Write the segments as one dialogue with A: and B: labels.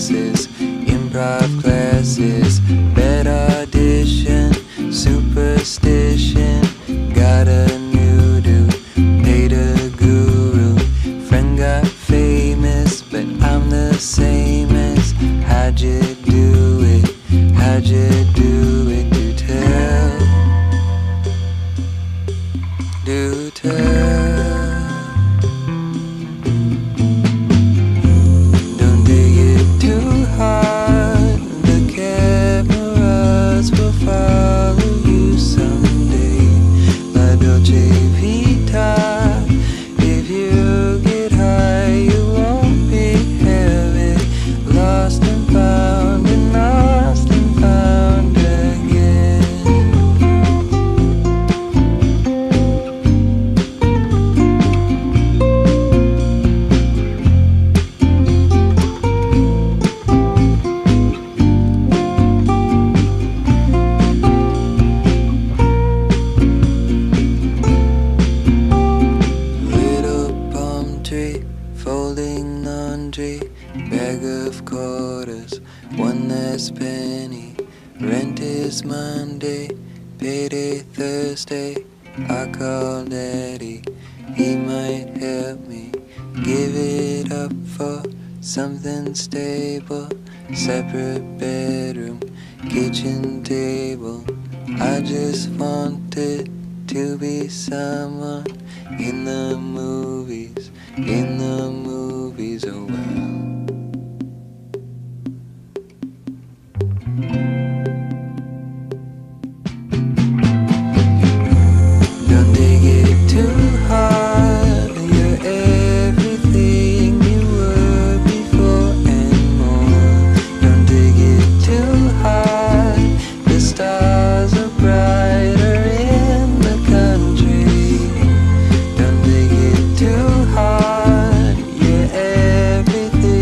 A: classes, improv classes, bed audition, superstition. Got a new dude, paid a guru. Friend got famous, but I'm the same as. How'd you do it? How'd you do it? Do tell. Do tell. Don't dig it too hard. The cameras will follow you someday. La Dolce Vita. If you get high, you won't be heavy. Lost and found and lost and found again. Little palm tree, folding laundry, bag of quarters, one last penny. Rent is Monday, payday Thursday. I call Daddy, he might help me. Give it up for something stable. Separate bedroom, kitchen table. I just wanted to be someone in the movies, oh well. Don't dig it too hard. You're everything you were before and more. Don't dig it too hard. The stars are brighter in the country. Don't dig it too hard. You're everything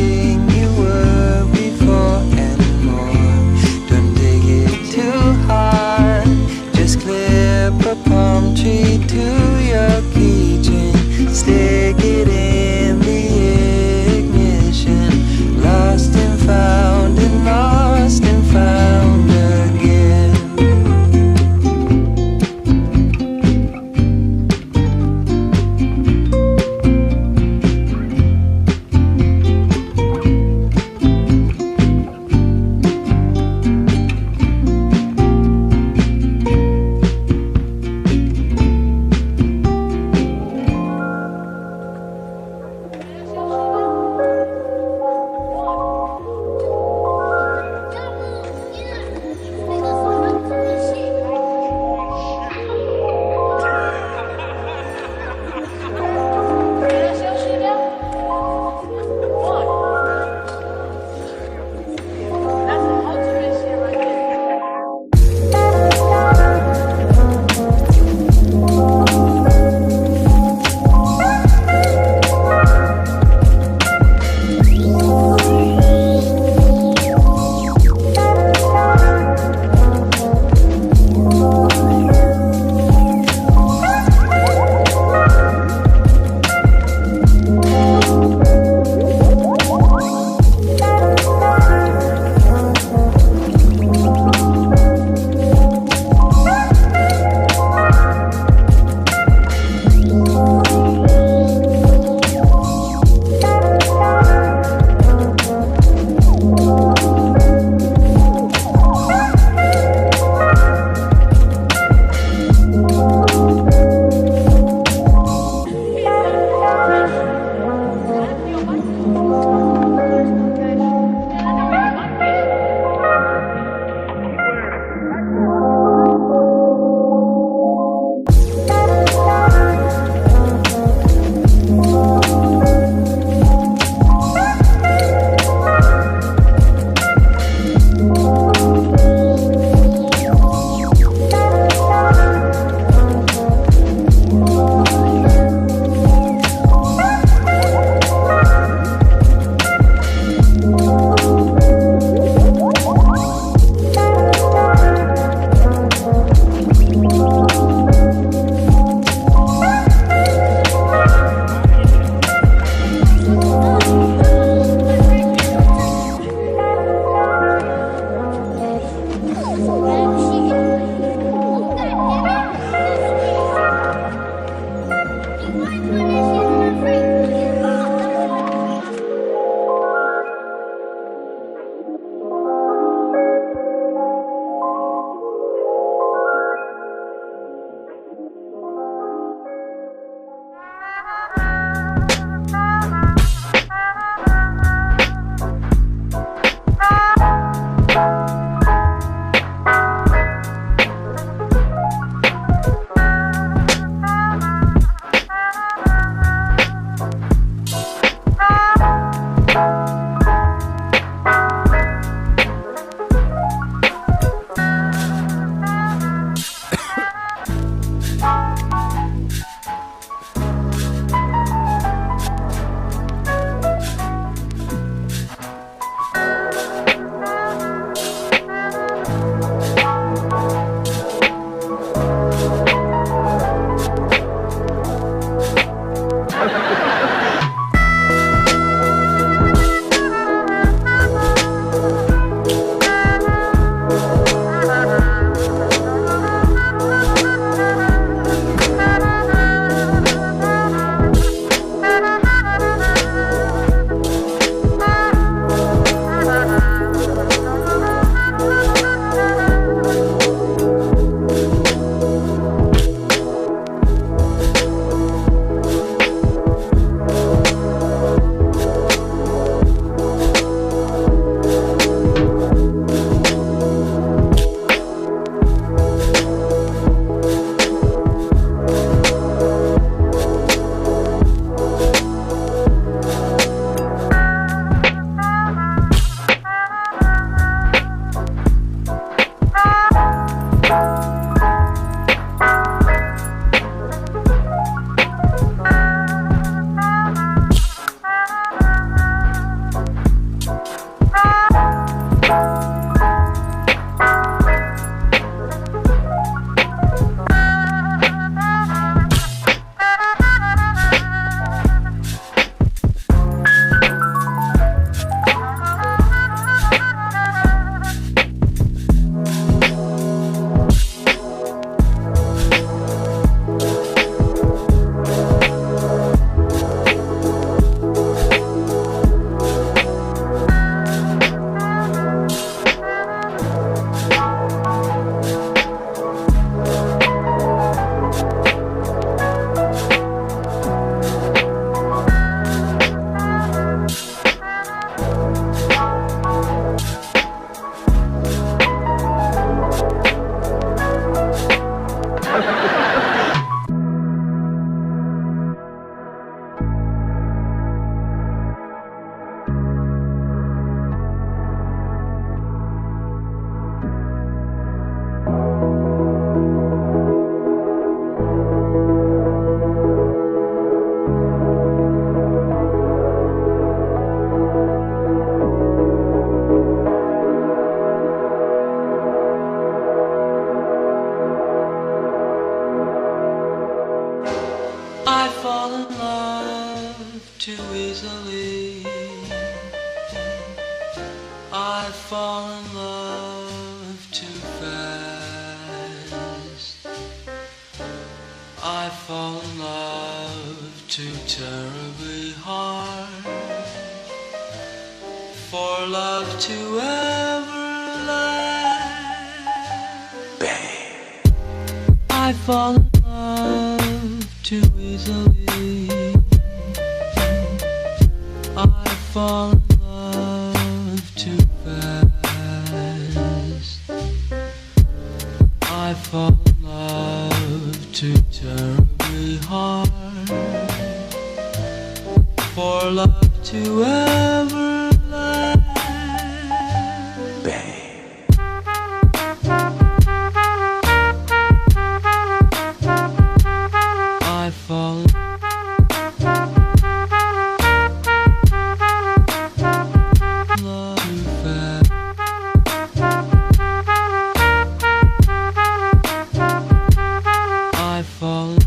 A: I fall in love too fast. I fall in love too terribly hard for love to ever last. Bang. I fall in love too easily. I fall in love too fast. I fall in love too terribly hard for love to ever last. Bang. I fall in love too fast. I fall in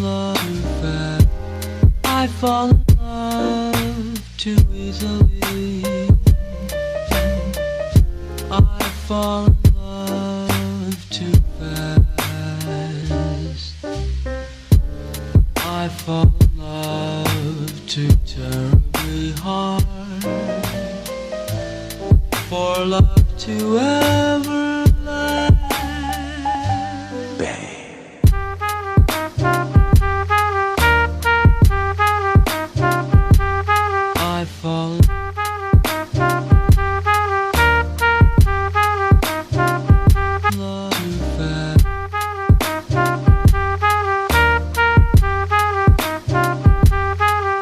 A: love too fast. I fall in love too easily. I fall in love too fast. I fall in love too terribly hard for love to ever last. Bang. I fall in love too fast.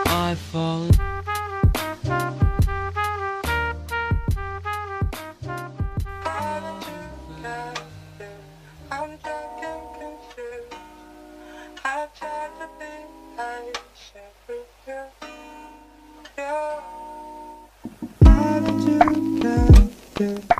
A: I fall in
B: I'm talking confused. I tried to be patient with you. Yeah. How did you get here?